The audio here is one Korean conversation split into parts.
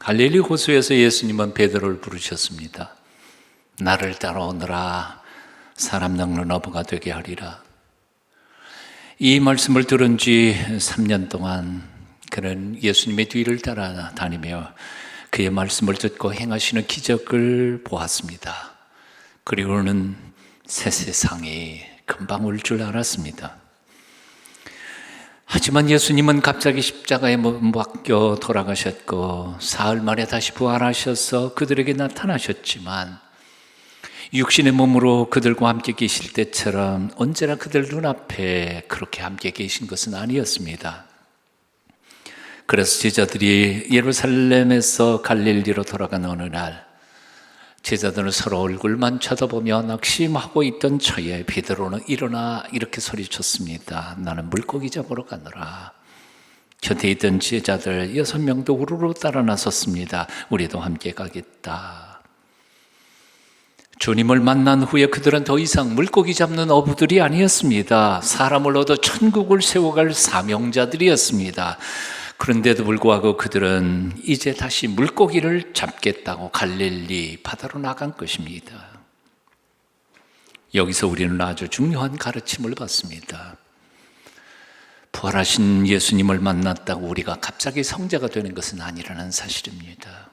갈릴리 호수에서 예수님은 베드로를 부르셨습니다. 나를 따라오너라. 사람 낚는 어부가 되게 하리라. 이 말씀을 들은 지 3년 동안 그는 예수님의 뒤를 따라다니며 그의 말씀을 듣고 행하시는 기적을 보았습니다. 그리고는 새 세상이 금방 올 줄 알았습니다. 하지만 예수님은 갑자기 십자가에 못 박혀 돌아가셨고 사흘 만에 다시 부활하셔서 그들에게 나타나셨지만 육신의 몸으로 그들과 함께 계실 때처럼 언제나 그들 눈앞에 그렇게 함께 계신 것은 아니었습니다. 그래서 제자들이 예루살렘에서 갈릴리로 돌아간 어느 날 제자들은 서로 얼굴만 쳐다보며 낙심하고 있던 처에 베드로는 일어나 이렇게 소리쳤습니다. 나는 물고기 잡으러 가노라. 곁에 있던 제자들 6명도 우르르 따라 나섰습니다. 우리도 함께 가겠다. 주님을 만난 후에 그들은 더 이상 물고기 잡는 어부들이 아니었습니다. 사람을 얻어 천국을 세워갈 사명자들이었습니다. 그런데도 불구하고 그들은 이제 다시 물고기를 잡겠다고 갈릴리 바다로 나간 것입니다. 여기서 우리는 아주 중요한 가르침을 받습니다. 부활하신 예수님을 만났다고 우리가 갑자기 성자가 되는 것은 아니라는 사실입니다.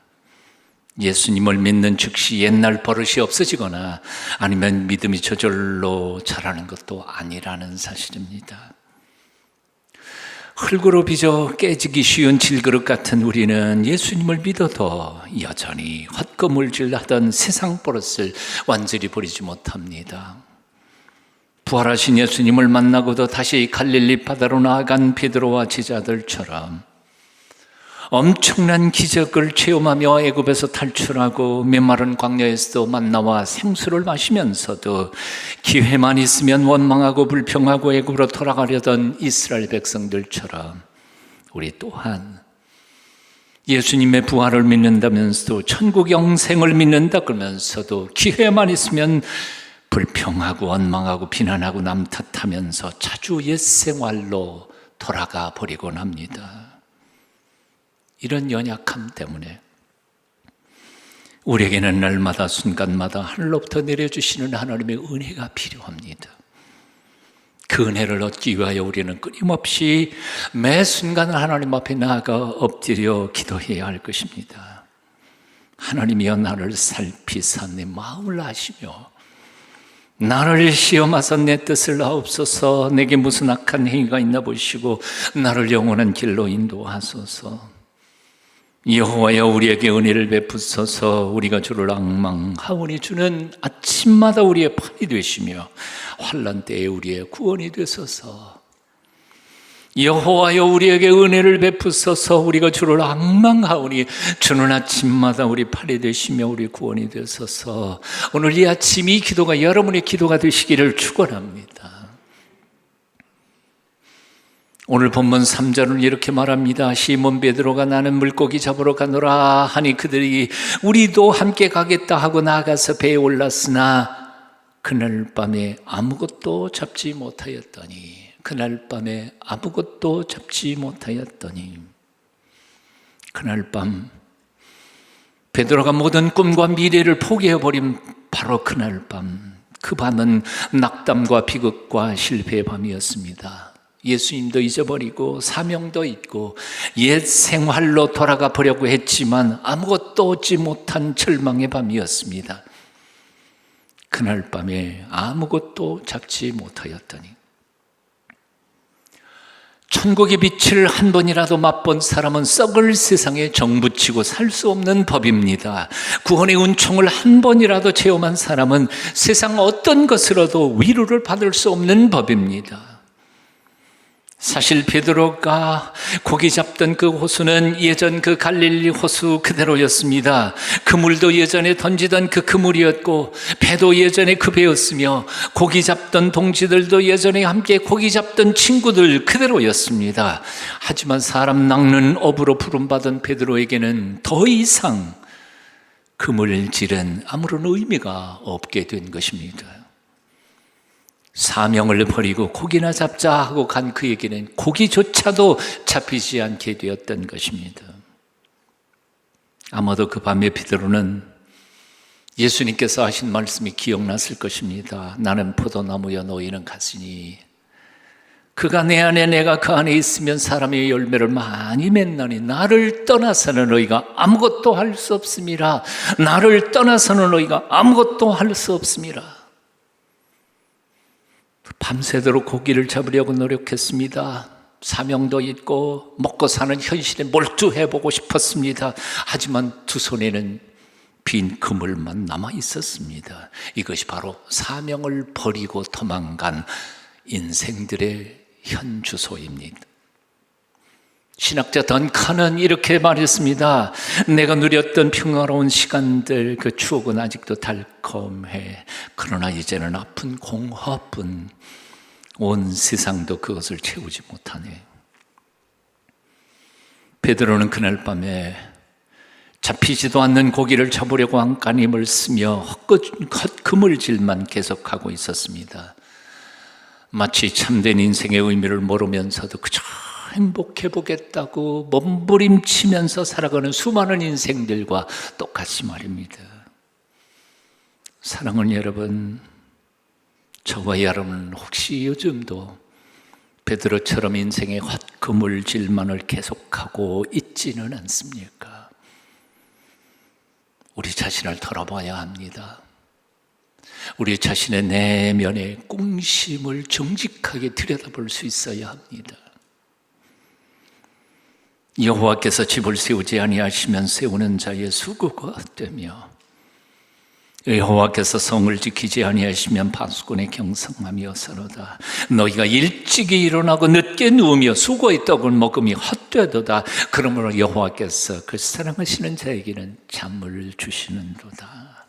예수님을 믿는 즉시 옛날 버릇이 없어지거나 아니면 믿음이 저절로 자라는 것도 아니라는 사실입니다. 흙으로 빚어 깨지기 쉬운 질그릇 같은 우리는 예수님을 믿어도 여전히 헛거물질하던 세상 버릇을 완전히 버리지 못합니다. 부활하신 예수님을 만나고도 다시 갈릴리 바다로 나아간 베드로와 제자들처럼 엄청난 기적을 체험하며 애굽에서 탈출하고 메마른 광야에서도 만나와 생수를 마시면서도 기회만 있으면 원망하고 불평하고 애굽으로 돌아가려던 이스라엘 백성들처럼 우리 또한 예수님의 부활을 믿는다면서도 천국 영생을 믿는다 그러면서도 기회만 있으면 불평하고 원망하고 비난하고 남 탓하면서 자주 옛 생활로 돌아가 버리곤 합니다. 이런 연약함 때문에 우리에게는 날마다 순간마다 하늘로부터 내려주시는 하나님의 은혜가 필요합니다. 그 은혜를 얻기 위하여 우리는 끊임없이 매 순간 하나님 앞에 나아가 엎드려 기도해야 할 것입니다. 하나님이여 나를 살피사 내 마음을 아시며 나를 시험하사 내 뜻을 하옵소서. 내게 무슨 악한 행위가 있나 보시고 나를 영원한 길로 인도하소서. 여호와여 우리에게 은혜를 베푸소서. 우리가 주를 앙망하오니 주는 아침마다 우리의 판이 되시며 환난 때에 우리의 구원이 되소서. 여호와여 우리에게 은혜를 베푸소서. 우리가 주를 앙망하오니 주는 아침마다 우리 판이 되시며 우리 구원이 되소서. 오늘 이 아침 이 기도가 여러분의 기도가 되시기를 축원합니다. 오늘 본문 3절은 이렇게 말합니다. 시몬 베드로가 나는 물고기 잡으러 가노라 하니 그들이 우리도 함께 가겠다 하고 나가서 배에 올랐으나 그날 밤에 아무것도 잡지 못하였더니 그날 밤 베드로가 모든 꿈과 미래를 포기해버린 바로 그날 밤, 그 밤은 낙담과 비극과 실패의 밤이었습니다. 예수님도 잊어버리고 사명도 잊고 옛 생활로 돌아가 보려고 했지만 아무것도 얻지 못한 절망의 밤이었습니다. 그날 밤에 아무것도 잡지 못하였더니 천국의 빛을 한 번이라도 맛본 사람은 썩을 세상에 정붙이고 살 수 없는 법입니다. 구원의 은총을 한 번이라도 체험한 사람은 세상 어떤 것으로도 위로를 받을 수 없는 법입니다. 사실 베드로가 고기 잡던 그 호수는 예전 그 갈릴리 호수 그대로였습니다. 그물도 예전에 던지던 그 그물이었고 배도 예전에 그 배였으며 고기 잡던 동지들도 예전에 함께 고기 잡던 친구들 그대로였습니다. 하지만 사람 낚는 어부로 부름받은 베드로에게는 더 이상 그물질은 아무런 의미가 없게 된 것입니다. 사명을 버리고 고기나 잡자 하고 간 그에게는 고기조차도 잡히지 않게 되었던 것입니다. 아마도 그 밤에 베드로는 예수님께서 하신 말씀이 기억났을 것입니다. 나는 포도나무여 너희는 가시니 그가 내 안에 내가 그 안에 있으면 사람의 열매를 많이 맺나니 나를 떠나서는 너희가 아무것도 할 수 없음이라. 나를 떠나서는 너희가 아무것도 할 수 없음이라. 밤새도록 고기를 잡으려고 노력했습니다. 사명도 있고 먹고 사는 현실에 몰두해보고 싶었습니다. 하지만 두 손에는 빈 그물만 남아 있었습니다. 이것이 바로 사명을 버리고 도망간 인생들의 현 주소입니다. 신학자 던칸은 이렇게 말했습니다. 내가 누렸던 평화로운 시간들, 그 추억은 아직도 달콤해. 그러나 이제는 아픈 공허뿐. 온 세상도 그것을 채우지 못하네. 베드로는 그날 밤에 잡히지도 않는 고기를 잡으려고 안간힘을 쓰며 헛그물질만 계속하고 있었습니다. 마치 참된 인생의 의미를 모르면서도 그저 행복해보겠다고 몸부림치면서 살아가는 수많은 인생들과 똑같이 말입니다. 사랑하는 여러분, 저와 여러분 혹시 요즘도 베드로처럼 인생의 헛그물질만을 계속하고 있지는 않습니까? 우리 자신을 돌아봐야 합니다. 우리 자신의 내면의 꿍심을 정직하게 들여다볼 수 있어야 합니다. 여호와께서 집을 세우지 아니하시면 세우는 자의 수고가 되며 여호와께서 성을 지키지 아니하시면 파수꾼의 경성함이 어서로다. 너희가 일찍이 일어나고 늦게 누우며 수고의 떡을 먹음이 헛되도다. 그러므로 여호와께서 그 사랑하시는 자에게는 잠을 주시는도다.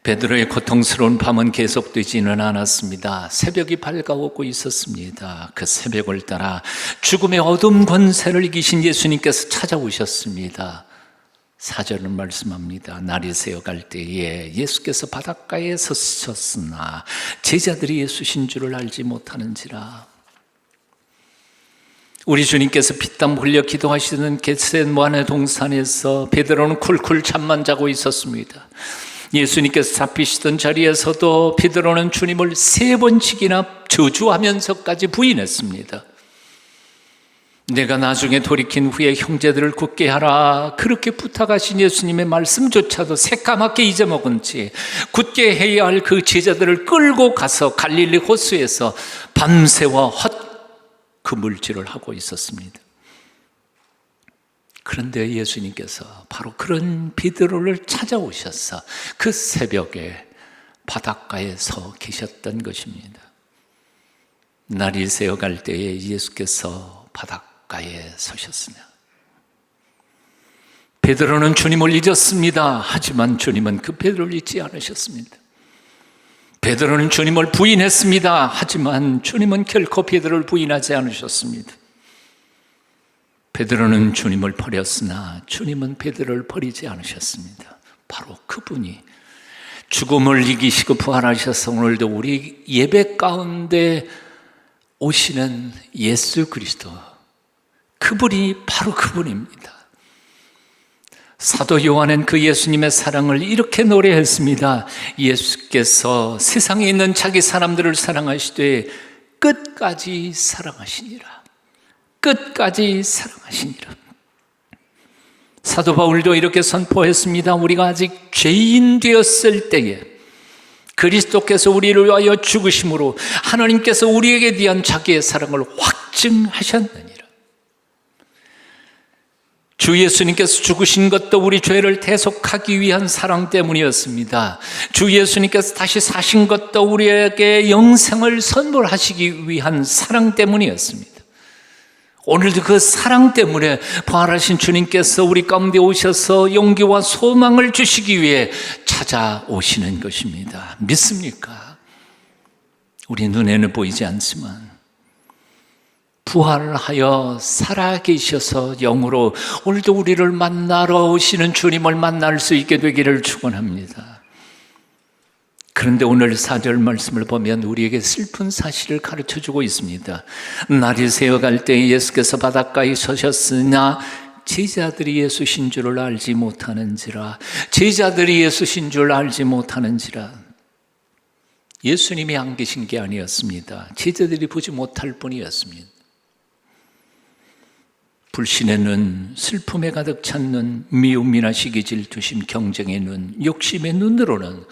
베드로의 고통스러운 밤은 계속되지는 않았습니다. 새벽이 밝아오고 있었습니다. 그 새벽을 따라 죽음의 어둠 권세를 이기신 예수님께서 찾아오셨습니다. 4절은 말씀합니다. 날이 새어갈 때에 예수께서 바닷가에 서셨으나 제자들이 예수신 줄을 알지 못하는지라. 우리 주님께서 피땀 흘려 기도하시는 겟세마네 동산에서 베드로는 쿨쿨 잠만 자고 있었습니다. 예수님께서 잡히시던 자리에서도 베드로는 주님을 3번씩이나 저주하면서까지 부인했습니다. 내가 나중에 돌이킨 후에 형제들을 굳게 하라, 그렇게 부탁하신 예수님의 말씀조차도 새까맣게 잊어먹은 채 굳게 해야 할 그 제자들을 끌고 가서 갈릴리 호수에서 밤새와 헛그물질을 하고 있었습니다. 그런데 예수님께서 바로 그런 베드로를 찾아오셔서 그 새벽에 바닷가에 서 계셨던 것입니다. 날이 새어갈 때에 예수께서 바닷가에 서셨으나 베드로는 주님을 잊었습니다. 하지만 주님은 그 베드로를 잊지 않으셨습니다. 베드로는 주님을 부인했습니다. 하지만 주님은 결코 베드로를 부인하지 않으셨습니다. 베드로는 주님을 버렸으나 주님은 베드로를 버리지 않으셨습니다. 바로 그분이 죽음을 이기시고 부활하셔서 오늘도 우리 예배 가운데 오시는 예수 그리스도, 그분이 바로 그분입니다. 사도 요한은 그 예수님의 사랑을 이렇게 노래했습니다. 예수께서 세상에 있는 자기 사람들을 사랑하시되 끝까지 사랑하시니라. 끝까지 사랑하시니라. 사도 바울도 이렇게 선포했습니다. 우리가 아직 죄인 되었을 때에 그리스도께서 우리를 위하여 죽으심으로 하나님께서 우리에게 대한 자기의 사랑을 확증하셨느니라. 주 예수님께서 죽으신 것도 우리 죄를 대속하기 위한 사랑 때문이었습니다. 주 예수님께서 다시 사신 것도 우리에게 영생을 선물하시기 위한 사랑 때문이었습니다. 오늘도 그 사랑 때문에 부활하신 주님께서 우리 가운데 오셔서 용기와 소망을 주시기 위해 찾아오시는 것입니다. 믿습니까? 우리 눈에는 보이지 않지만 부활하여 살아계셔서 영으로 오늘도 우리를 만나러 오시는 주님을 만날 수 있게 되기를 축원합니다. 그런데 오늘 4절 말씀을 보면 우리에게 슬픈 사실을 가르쳐주고 있습니다. 날이 새어갈 때 예수께서 바닷가에 서셨으나 제자들이 예수신 줄을 알지 못하는지라. 제자들이 예수신 줄 알지 못하는지라. 예수님이 안 계신 게 아니었습니다. 제자들이 보지 못할 뿐이었습니다. 불신의 눈, 슬픔에 가득 찬 눈, 미움이나 시기 질투심, 경쟁의 눈, 욕심의 눈으로는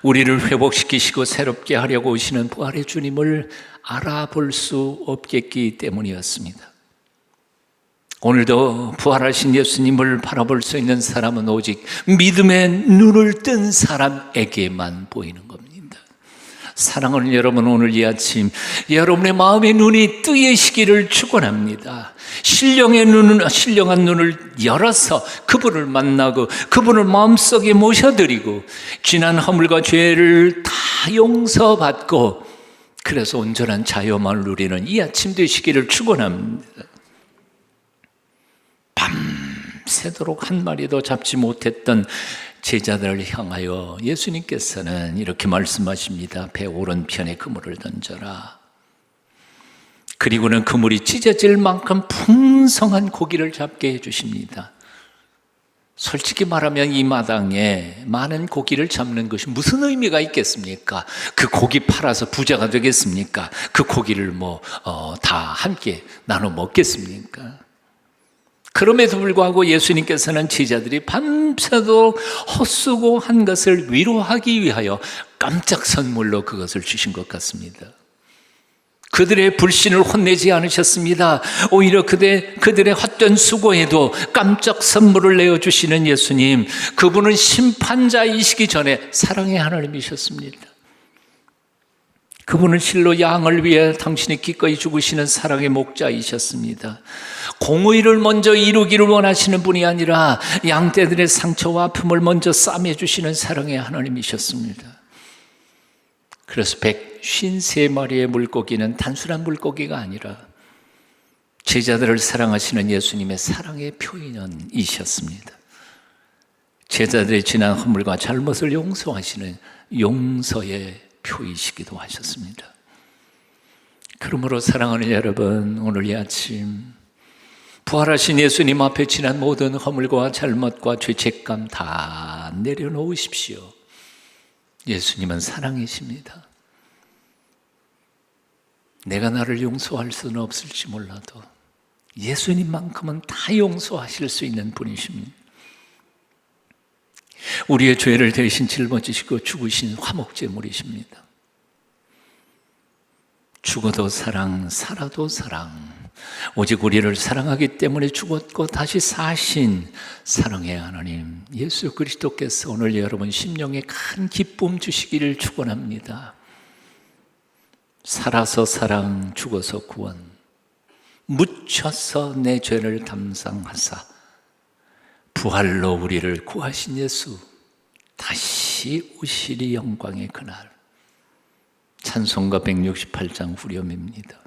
우리를 회복시키시고 새롭게 하려고 오시는 부활의 주님을 알아볼 수 없겠기 때문이었습니다. 오늘도 부활하신 예수님을 바라볼 수 있는 사람은 오직 믿음의 눈을 뜬 사람에게만 보이는 겁니다. 사랑하는 여러분, 오늘 이 아침 여러분의 마음의 눈이 뜨이시기를 축원합니다. 신령한 눈을 열어서 그분을 만나고 그분을 마음속에 모셔드리고 지난 허물과 죄를 다 용서받고 그래서 온전한 자유만을 누리는 이 아침 되시기를 축원합니다. 밤새도록 한 마리도 잡지 못했던 제자들을 향하여 예수님께서는 이렇게 말씀하십니다. 배 오른편에 그물을 던져라. 그리고는 그물이 찢어질 만큼 풍성한 고기를 잡게 해주십니다. 솔직히 말하면 이 마당에 많은 고기를 잡는 것이 무슨 의미가 있겠습니까? 그 고기 팔아서 부자가 되겠습니까? 그 고기를 다 함께 나눠 먹겠습니까? 그럼에도 불구하고 예수님께서는 제자들이 밤새도록 헛수고한 것을 위로하기 위하여 깜짝 선물로 그것을 주신 것 같습니다. 그들의 불신을 혼내지 않으셨습니다. 오히려 그들의 헛된 수고에도 깜짝 선물을 내어주시는 예수님, 그분은 심판자이시기 전에 사랑의 하나님이셨습니다. 그분은 실로 양을 위해 당신이 기꺼이 죽으시는 사랑의 목자이셨습니다. 공의를 먼저 이루기를 원하시는 분이 아니라 양떼들의 상처와 아픔을 먼저 싸매주시는 사랑의 하나님이셨습니다. 그래서 153마리의 물고기는 단순한 물고기가 아니라 제자들을 사랑하시는 예수님의 사랑의 표현이셨습니다. 제자들의 지난 허물과 잘못을 용서하시는 용서의 표이시기도 하셨습니다. 그러므로 사랑하는 여러분, 오늘 이 아침 부활하신 예수님 앞에 지난 모든 허물과 잘못과 죄책감 다 내려놓으십시오. 예수님은 사랑이십니다. 내가 나를 용서할 수는 없을지 몰라도 예수님만큼은 다 용서하실 수 있는 분이십니다. 우리의 죄를 대신 짊어지시고 죽으신 화목제물이십니다. 죽어도 사랑, 살아도 사랑. 오직 우리를 사랑하기 때문에 죽었고 다시 사신 사랑의 하나님 예수 그리스도께서 오늘 여러분 심령에 큰 기쁨 주시기를 축원합니다. 살아서 사랑, 죽어서 구원, 묻혀서 내 죄를 담당하사 부활로 우리를 구하신 예수, 다시 오시리 영광의 그날. 찬송가 168장 후렴입니다.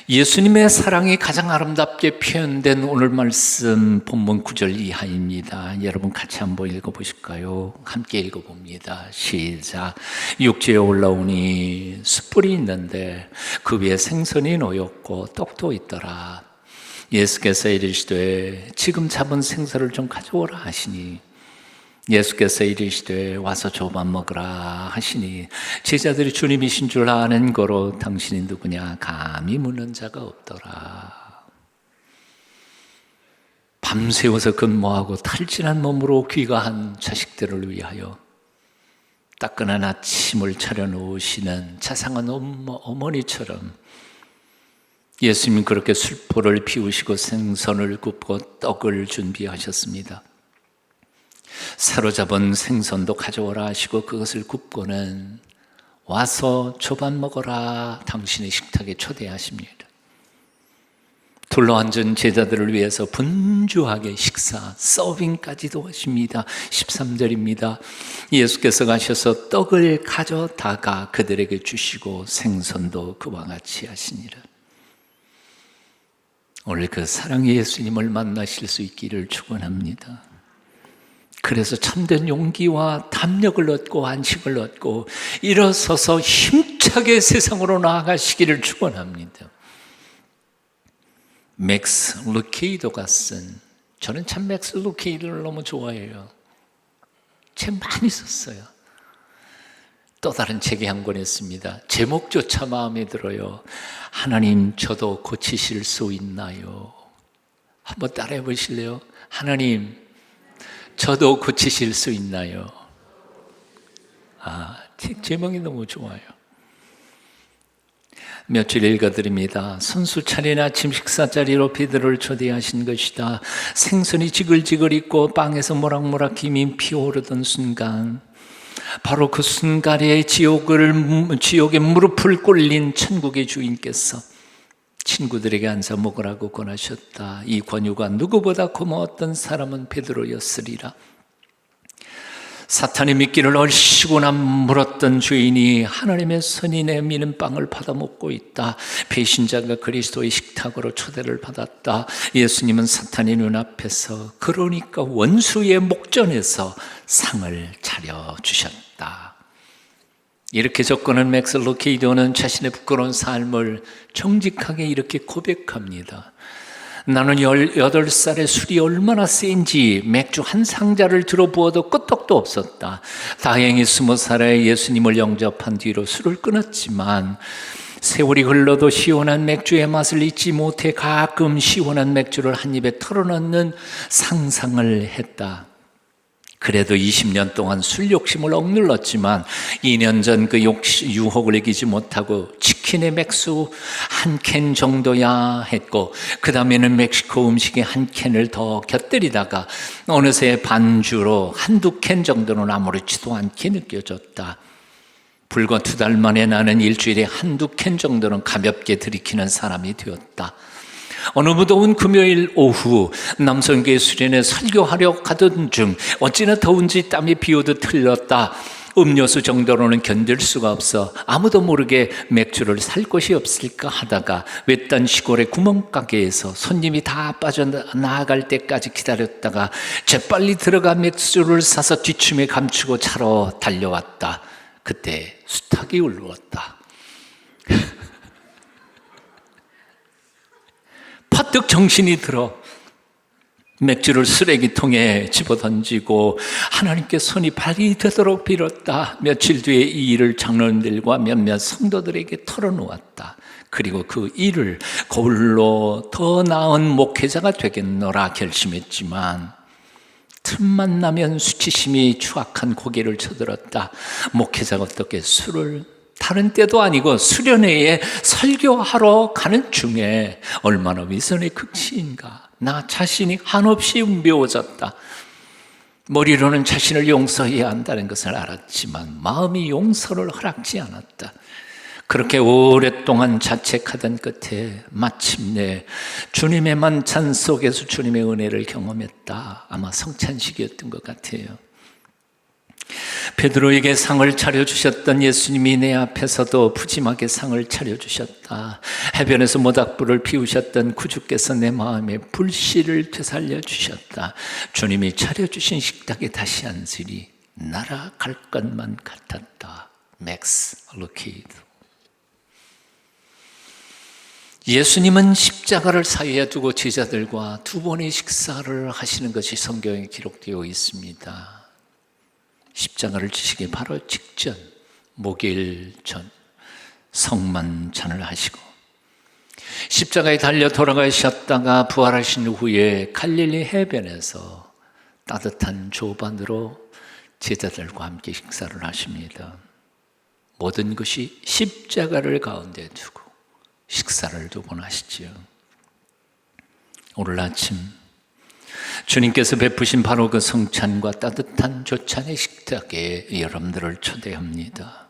예수님의 사랑이 가장 아름답게 표현된 오늘 말씀 본문 9절 이하입니다. 여러분 같이 한번 읽어보실까요? 함께 읽어봅니다. 시작. 육지에 올라오니 숯불이 있는데 그 위에 생선이 놓였고 떡도 있더라. 예수께서 이르시되 지금 잡은 생선을 좀 가져오라 하시니 예수께서 이르시되 와서 줘봐 먹으라 하시니 제자들이 주님이신 줄 아는 거로 당신이 누구냐 감히 묻는 자가 없더라. 밤새워서 근무하고 탈진한 몸으로 귀가한 자식들을 위하여 따끈한 아침을 차려놓으시는 자상한 어머니처럼 예수님은 그렇게 숯불을 피우시고 생선을 굽고 떡을 준비하셨습니다. 사로잡은 생선도 가져오라 하시고 그것을 굽고는 와서 조반 먹어라 당신의 식탁에 초대하십니다. 둘러앉은 제자들을 위해서 분주하게 식사, 서빙까지도 하십니다. 13절입니다. 예수께서 가셔서 떡을 가져다가 그들에게 주시고 생선도 그와 같이 하시니라. 오늘 그 사랑의 예수님을 만나실 수 있기를 축원합니다. 그래서 참된 용기와 담력을 얻고 안식을 얻고 일어서서 힘차게 세상으로 나아가시기를 축원합니다. 맥스 루케이도가 쓴, 저는 참 맥스 루케이도를 너무 좋아해요. 책 많이 썼어요. 또 다른 책이 한 권 있습니다. 제목조차 마음에 들어요. 하나님, 저도 고치실 수 있나요? 한번 따라해 보실래요? 하나님, 저도 고치실 수 있나요? 책 제목이 너무 좋아요. 며칠 읽어드립니다. 선수 차린 아침 식사 자리로 베드로를 초대하신 것이다. 생선이 지글지글 익고 빵에서 모락모락 김이 피어오르던 순간, 바로 그 순간에 지옥에 무릎을 꿇린 천국의 주인께서 친구들에게 앉아 먹으라고 권하셨다. 이 권유가 누구보다 고마웠던 사람은 베드로였으리라. 사탄이 미끼를 얼씨구나 물었던 죄인이 하나님의 선이 내미는 빵을 받아 먹고 있다. 배신자가 그리스도의 식탁으로 초대를 받았다. 예수님은 사탄의 눈앞에서, 그러니까 원수의 목전에서 상을 차려주셨다. 이렇게 접근한 맥스 루케이도는 자신의 부끄러운 삶을 정직하게 이렇게 고백합니다. 나는 18살에 술이 얼마나 센지 맥주 한 상자를 들어부어도 끄떡도 없었다. 다행히 20살에 예수님을 영접한 뒤로 술을 끊었지만 세월이 흘러도 시원한 맥주의 맛을 잊지 못해 가끔 시원한 맥주를 한 입에 털어넣는 상상을 했다. 그래도 20년 동안 술 욕심을 억눌렀지만 2년 전 그 유혹을 이기지 못하고 치킨의 맥주 한 캔 정도야 했고, 그 다음에는 멕시코 음식에 한 캔을 더 곁들이다가 어느새 반주로 한두 캔 정도는 아무렇지도 않게 느껴졌다. 불과 2달 만에 나는 일주일에 한두 캔 정도는 가볍게 들이키는 사람이 되었다. 어느 무더운 금요일 오후 남성교회 수련회 설교하려 가던 중 어찌나 더운지 땀이 비오듯 흘렀다. 음료수 정도로는 견딜 수가 없어 아무도 모르게 맥주를 살 곳이 없을까 하다가 외딴 시골의 구멍가게에서 손님이 다 빠져나갈 때까지 기다렸다가 재빨리 들어가 맥주를 사서 뒷춤에 감추고 차로 달려왔다. 그때 수탉이 울었다. 퍼뜩 정신이 들어 맥주를 쓰레기통에 집어던지고 하나님께 손이 발이 되도록 빌었다. 며칠 뒤에 이 일을 장로님들과 몇몇 성도들에게 털어놓았다. 그리고 그 일을 거울로 더 나은 목회자가 되겠노라 결심했지만 틈만 나면 수치심이 추악한 고개를 쳐들었다. 목회자가 어떻게 술을, 다른 때도 아니고 수련회에 설교하러 가는 중에 얼마나 위선의 극치인가. 나 자신이 한없이 음배워졌다. 머리로는 자신을 용서해야 한다는 것을 알았지만 마음이 용서를 허락지 않았다. 그렇게 오랫동안 자책하던 끝에 마침내 주님의 만찬 속에서 주님의 은혜를 경험했다. 아마 성찬식이었던 것 같아요. 베드로에게 상을 차려주셨던 예수님이 내 앞에서도 푸짐하게 상을 차려주셨다. 해변에서 모닥불을 피우셨던 구주께서 내 마음에 불씨를 되살려 주셨다. 주님이 차려주신 식탁에 다시 앉으리 날아갈 것만 같았다. 맥스 루케이도. 예수님은 십자가를 사이에 두고 제자들과 2번의 식사를 하시는 것이 성경에 기록되어 있습니다. 십자가를 지시기 바로 직전, 목요일 전 성만찬을 하시고 십자가에 달려 돌아가셨다가 부활하신 후에 갈릴리 해변에서 따뜻한 조반으로 제자들과 함께 식사를 하십니다. 모든 것이 십자가를 가운데 두고 식사를 2번 하시지요. 오늘 아침 주님께서 베푸신 바로 그 성찬과 따뜻한 조찬의 식탁에 여러분들을 초대합니다.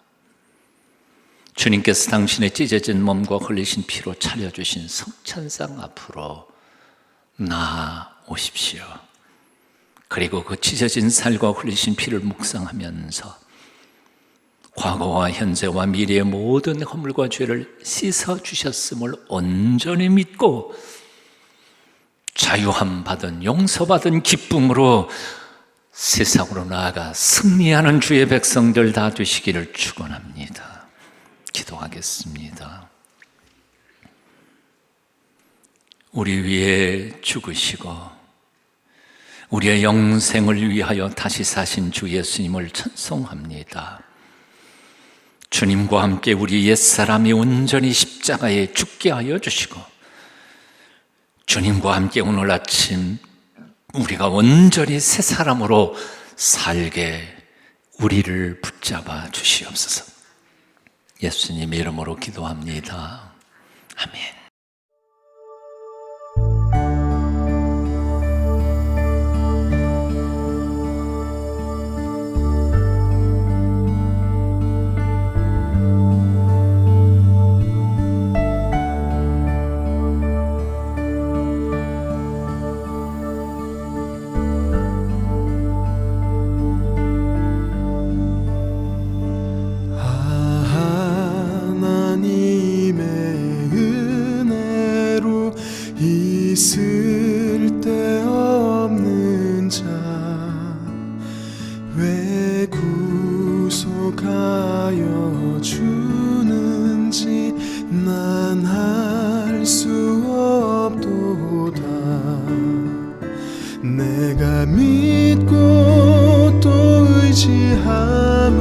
주님께서 당신의 찢어진 몸과 흘리신 피로 차려주신 성찬상 앞으로 나아오십시오. 그리고 그 찢어진 살과 흘리신 피를 묵상하면서 과거와 현재와 미래의 모든 허물과 죄를 씻어주셨음을 온전히 믿고 자유함 받은, 용서받은 기쁨으로 세상으로 나아가 승리하는 주의 백성들 다 되시기를 축원합니다. 기도하겠습니다. 우리 위해 죽으시고 우리의 영생을 위하여 다시 사신 주 예수님을 찬송합니다. 주님과 함께 우리 옛사람이 온전히 십자가에 죽게 하여 주시고 주님과 함께 오늘 아침 우리가 온전히 새 사람으로 살게 우리를 붙잡아 주시옵소서. 예수님 이름으로 기도합니다. 아멘. 있을 데 없는 자 왜 구속하여 주는지 난 알 수 없도다. 내가 믿고 또 의지함은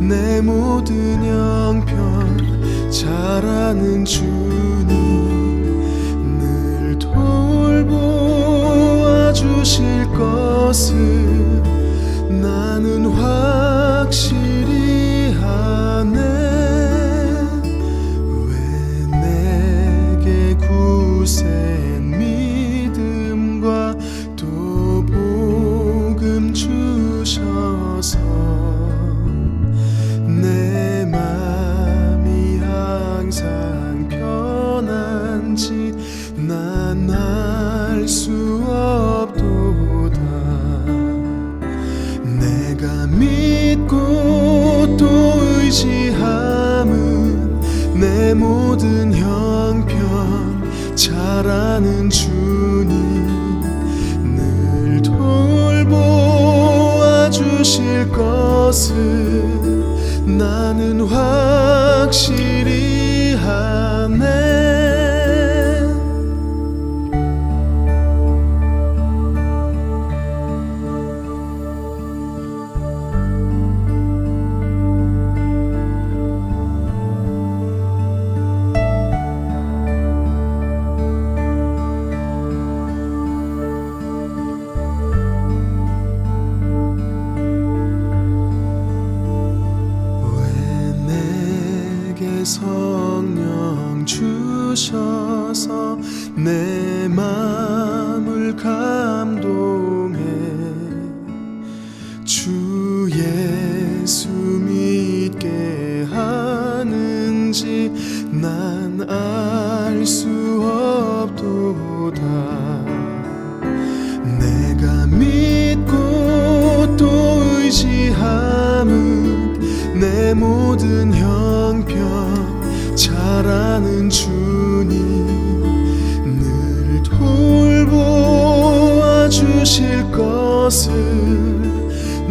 내 모든 형편 잘 아는 주님 돌보아 주실 것을 나는 확실히 아네. 왜 내게 굳센 믿음과 또 복음 주셔서 내 맘이 항상 편한지 난 알 수 없도다. 내가 믿고 또 의지함은 내 모든 형편 잘 아는 주님 늘 돌보아 주실 것을 나는 확실히 아네. 성령 주셔서 내 마음을 감동해 주 예수 믿게 하는지 난 알 수 없도다. 내가 믿고 또 의지함은 내 모든 형편 잘 아는 주님 늘 돌보아 주실 것을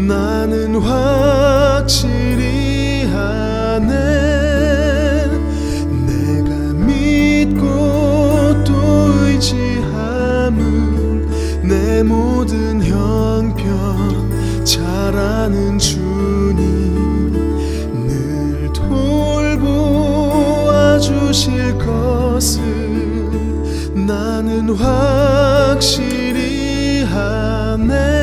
나는 확실히 아네. 내가 믿고 또 의지함은 내 모든 형편 잘 아는 주님 늘 돌보아 주실 것을 나는 확실히 아네.